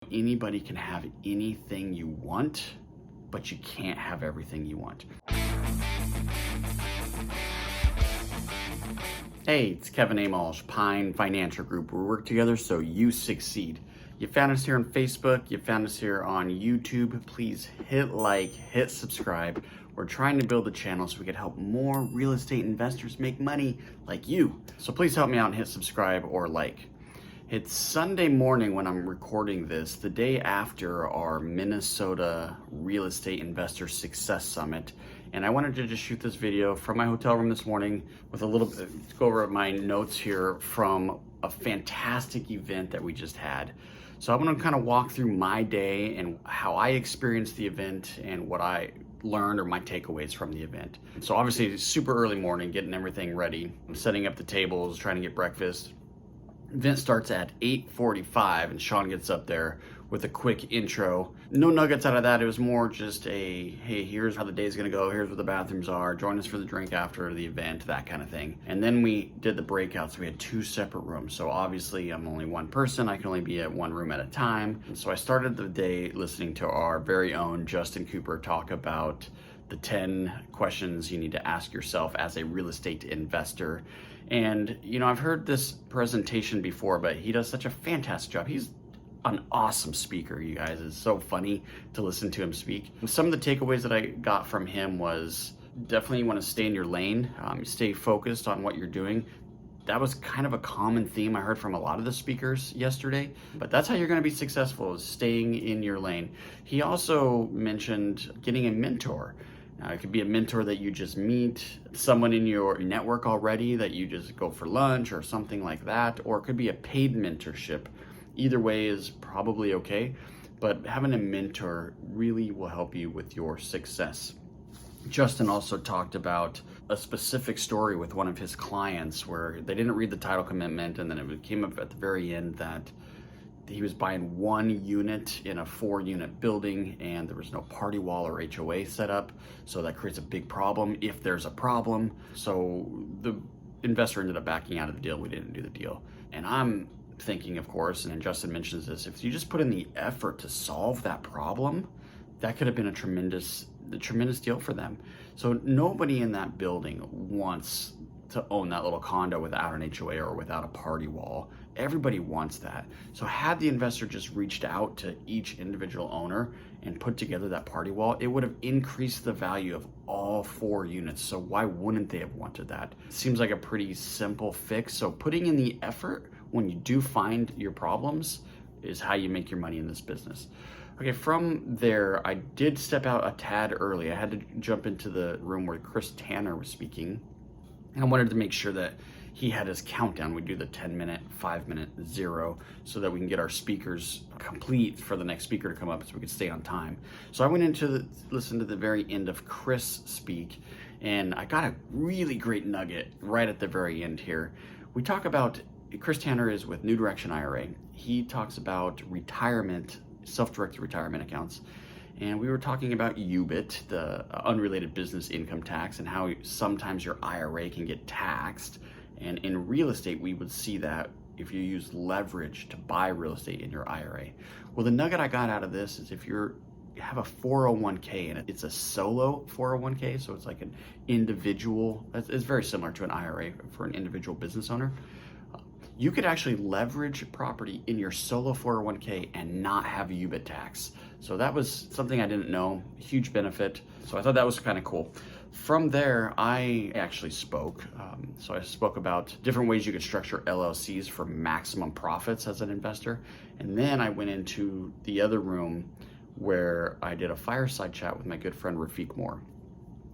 Anybody can have anything you want, but you can't have everything you want. Hey, it's Kevin Amolsch, Pine Financial Group. We work together so you succeed. You found us here on Facebook, you found us here on YouTube. Please hit like, hit subscribe. We're trying to build a channel so we can help more real estate investors make money like you. So please help me out and hit subscribe or like. It's Sunday morning when I'm recording this, the day after our Minnesota Real Estate Investor Success Summit. And I wanted to just shoot this video from my hotel room this morning with a little bit, let's go over my notes here from a fantastic event that we just had. So I'm gonna kind of walk through my day and how I experienced the event and what I learned or my takeaways from the event. So obviously it's super early morning, getting everything ready. I'm setting up the tables, trying to get breakfast. Event starts at 8:45 and Sean gets up there with a quick intro. No nuggets out of that. It was more just a, hey, here's how the day's gonna go. Here's where the bathrooms are. Join us for the drink after the event, that kind of thing. And then we did the breakouts. We had 2 separate rooms. So obviously I'm only one person. I can only be at one room at a time. And so I started the day listening to our very own Justin Cooper talk about the 10 questions you need to ask yourself as a real estate investor. And, you know, I've heard this presentation before, but he does such a fantastic job. He's an awesome speaker, you guys. It's so funny to listen to him speak. Some of the takeaways that I got from him was definitely you want to stay in your lane, stay focused on what you're doing. That was kind of a common theme I heard from a lot of the speakers yesterday, but that's how you're going to be successful, is staying in your lane. He also mentioned getting a mentor. Now, it could be a mentor that you just meet, someone in your network already that you just go for lunch or something like that, or it could be a paid mentorship. Either way is probably okay, but having a mentor really will help you with your success. Justin also talked about a specific story with one of his clients where they didn't read the title commitment, and then it came up at the very end that he was buying 1 unit in a 4-unit building and there was no party wall or HOA set up. So that creates a big problem if there's a problem. So the investor ended up backing out of the deal. We didn't do the deal. And I'm thinking, of course, and Justin mentions this, if you just put in the effort to solve that problem, that could have been a tremendous deal for them. So nobody in that building wants to own that little condo without an HOA or without a party wall. Everybody wants that. So had the investor just reached out to each individual owner and put together that party wall, it would have increased the value of all 4 units. So why wouldn't they have wanted that? It seems like a pretty simple fix. So putting in the effort when you do find your problems is how you make your money in this business. Okay, from there, I did step out a tad early. I had to jump into the room where Chris Tanner was speaking. And I wanted to make sure that he had his countdown. We do the 10-minute, 5-minute, 0, so that we can get our speakers complete for the next speaker to come up so we could stay on time. So I went into listen to the very end of Chris speak, and I got a really great nugget right at the very end here. We talk about, Chris Tanner is with New Direction IRA. He talks about retirement, self-directed retirement accounts. And we were talking about UBIT, the unrelated business income tax, and how sometimes your IRA can get taxed. And in real estate, we would see that if you use leverage to buy real estate in your IRA. Well, the nugget I got out of this is if you have a 401k and it's a solo 401k, so it's like an individual, it's very similar to an IRA for an individual business owner. You could actually leverage property in your solo 401k and not have UBIT tax. So that was something I didn't know, huge benefit. So I thought that was kind of cool. From there, I actually spoke. So I spoke about different ways you could structure LLCs for maximum profits as an investor. And then I went into the other room where I did a fireside chat with my good friend Fraser Moore.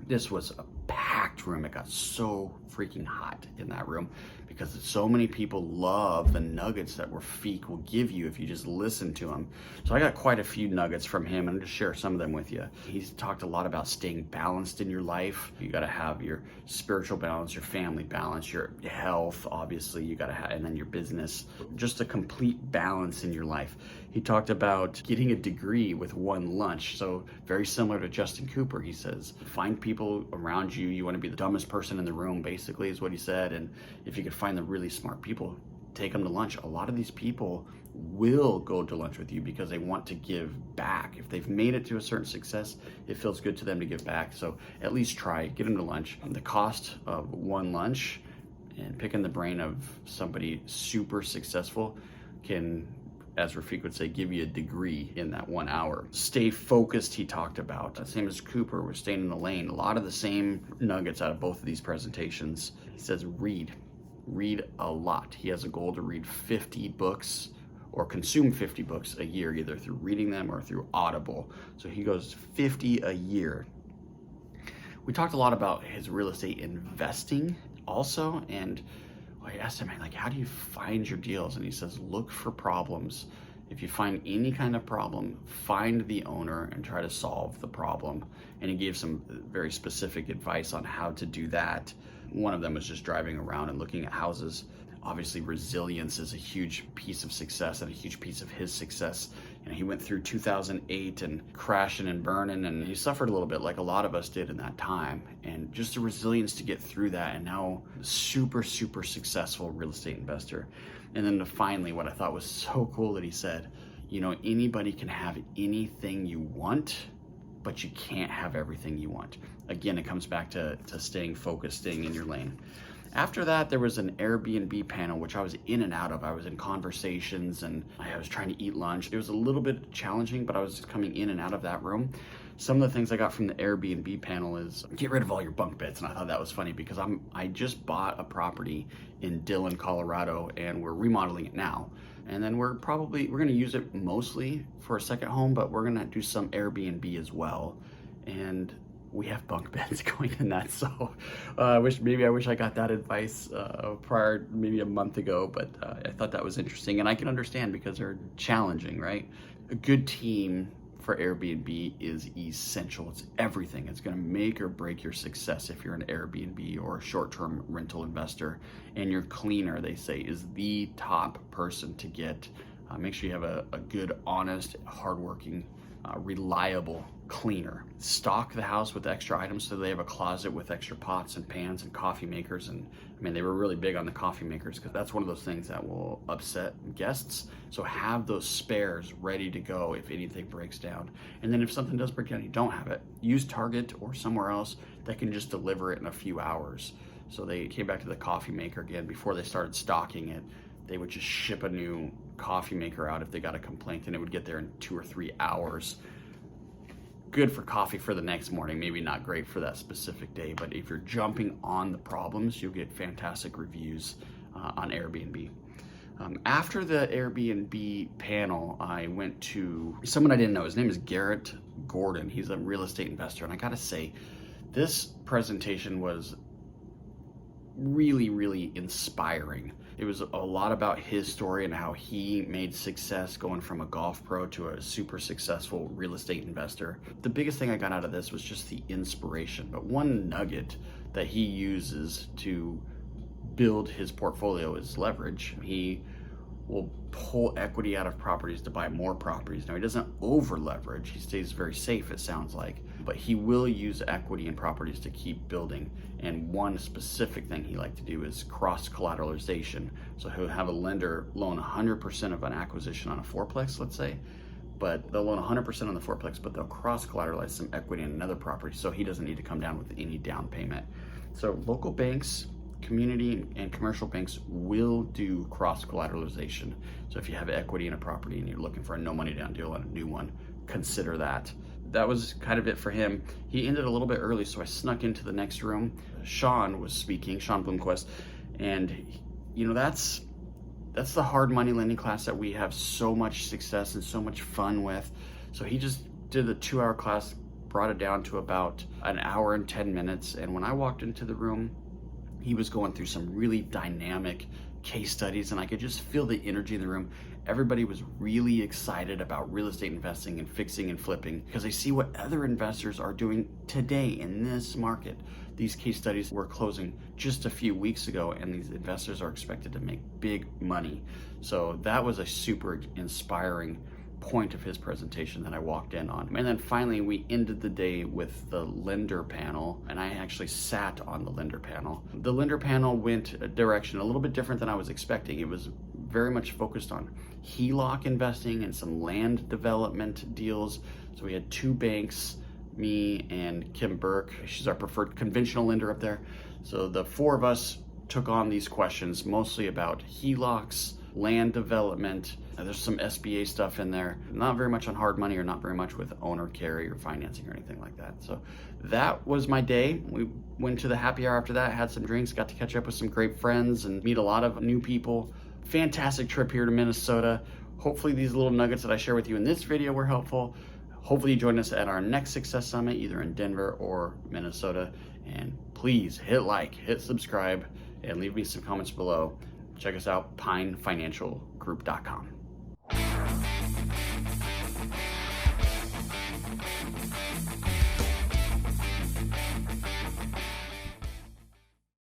This was a packed room. It got so freaking hot in that room because so many people love the nuggets that Rafik will give you if you just listen to him. So I got quite a few nuggets from him, and I'll just share some of them with you. He's talked a lot about staying balanced in your life. You got to have your spiritual balance, your family balance, your health, obviously you got to have, and then your business, just a complete balance in your life. He talked about getting a degree with one lunch. So very similar to Justin Cooper, he says, find people around you. You want to be the dumbest person in the room, basically, is what he said. And if you could find the really smart people, take them to lunch. A lot of these people will go to lunch with you because they want to give back. If they've made it to a certain success, it feels good to them to give back. So at least try, get them to lunch. The cost of one lunch and picking the brain of somebody super successful can, as Rafiq would say, give you a degree in that 1 hour. Stay focused, he talked about. Same as Cooper, we're staying in the lane. A lot of the same nuggets out of both of these presentations. He says read a lot. He has a goal to read 50 books or consume 50 books a year, either through reading them or through Audible. So he goes 50 a year. We talked a lot about his real estate investing also, and I asked him, like, how do you find your deals? And he says, look for problems. If you find any kind of problem, find the owner and try to solve the problem. And he gave some very specific advice on how to do that. One of them was just driving around and looking at houses. Obviously, resilience is a huge piece of success and a huge piece of his success. You know, he went through 2008 and crashing and burning, and he suffered a little bit like a lot of us did in that time. And just the resilience to get through that, and now super, super successful real estate investor. And then finally, what I thought was so cool that he said, you know, anybody can have anything you want, but you can't have everything you want. Again, it comes back to staying focused, staying in your lane. After that, there was an Airbnb panel, which I was in and out of. I was in conversations and I was trying to eat lunch. It was a little bit challenging, but I was just coming in and out of that room. Some of the things I got from the Airbnb panel is get rid of all your bunk beds. And I thought that was funny because I just bought a property in Dillon, Colorado, and we're remodeling it now. And then we're gonna use it mostly for a second home, but we're gonna do some Airbnb as well. And we have bunk beds going in that, so I wish I got that advice prior, maybe a month ago, but I thought that was interesting, and I can understand because they're challenging, right? A good team for Airbnb is essential. It's everything. It's going to make or break your success if you're an Airbnb or a short-term rental investor. And your cleaner, they say, is the top person to get. Make sure you have a good, honest, hardworking, reliable cleaner. Stock the house with extra items, so they have a closet with extra pots and pans and coffee makers. And I mean, they were really big on the coffee makers because that's one of those things that will upset guests. So have those spares ready to go if anything breaks down. And then if something does break down, you don't have it, use Target or somewhere else that can just deliver it in a few hours. So they came back to the coffee maker again. Before they started stocking it, they would just ship a new coffee maker out if they got a complaint, and it would get there in 2 or 3 hours. Good for coffee for the next morning, maybe not great for that specific day, but if you're jumping on the problems, you'll get fantastic reviews on Airbnb. After the Airbnb panel, I went to someone I didn't know. His name is Garrett Gordon. He's a real estate investor, and I gotta say, this presentation was really, really inspiring. It was a lot about his story and how he made success going from a golf pro to a super successful real estate investor. The biggest thing I got out of this was just the inspiration. But one nugget that he uses to build his portfolio is leverage. He will pull equity out of properties to buy more properties. Now, he doesn't over leverage. He stays very safe, it sounds like, but he will use equity in properties to keep building. And one specific thing he likes to do is cross collateralization. So he'll have a lender loan 100% of an acquisition on a fourplex, let's say, but they'll loan 100% on the fourplex, but they'll cross collateralize some equity in another property. So he doesn't need to come down with any down payment. So local banks, community and commercial banks will do cross collateralization. So if you have equity in a property and you're looking for a no money down deal on a new one, consider that. That was kind of it for him. He ended a little bit early, so I snuck into the next room. Sean was speaking, Sean Bloomquest, and you know, that's the hard money lending class that we have so much success and so much fun with. So he just did the 2-hour class, brought it down to about an hour and 10 minutes. And when I walked into the room, he was going through some really dynamic case studies, and I could just feel the energy in the room. Everybody was really excited about real estate investing and fixing and flipping because they see what other investors are doing today in this market. These case studies were closing just a few weeks ago, and these investors are expected to make big money. So that was a super inspiring point of his presentation that I walked in on. And then finally, we ended the day with the lender panel, and I actually sat on the lender panel. The lender panel went a direction a little bit different than I was expecting. It was very much focused on HELOC investing and some land development deals. So we had 2 banks, me and Kim Burke. She's our preferred conventional lender up there. So the 4 of us took on these questions, mostly about HELOCs, land development. There's some SBA stuff in there. Not very much on hard money, or not very much with owner carry or financing or anything like that. So that was my day. We went to the happy hour after that, had some drinks, got to catch up with some great friends and meet a lot of new people. Fantastic trip here to Minnesota. Hopefully these little nuggets that I share with you in this video were helpful. Hopefully you join us at our next Success Summit, either in Denver or Minnesota. And please hit like, hit subscribe, and leave me some comments below. Check us out, pinefinancialgroup.com.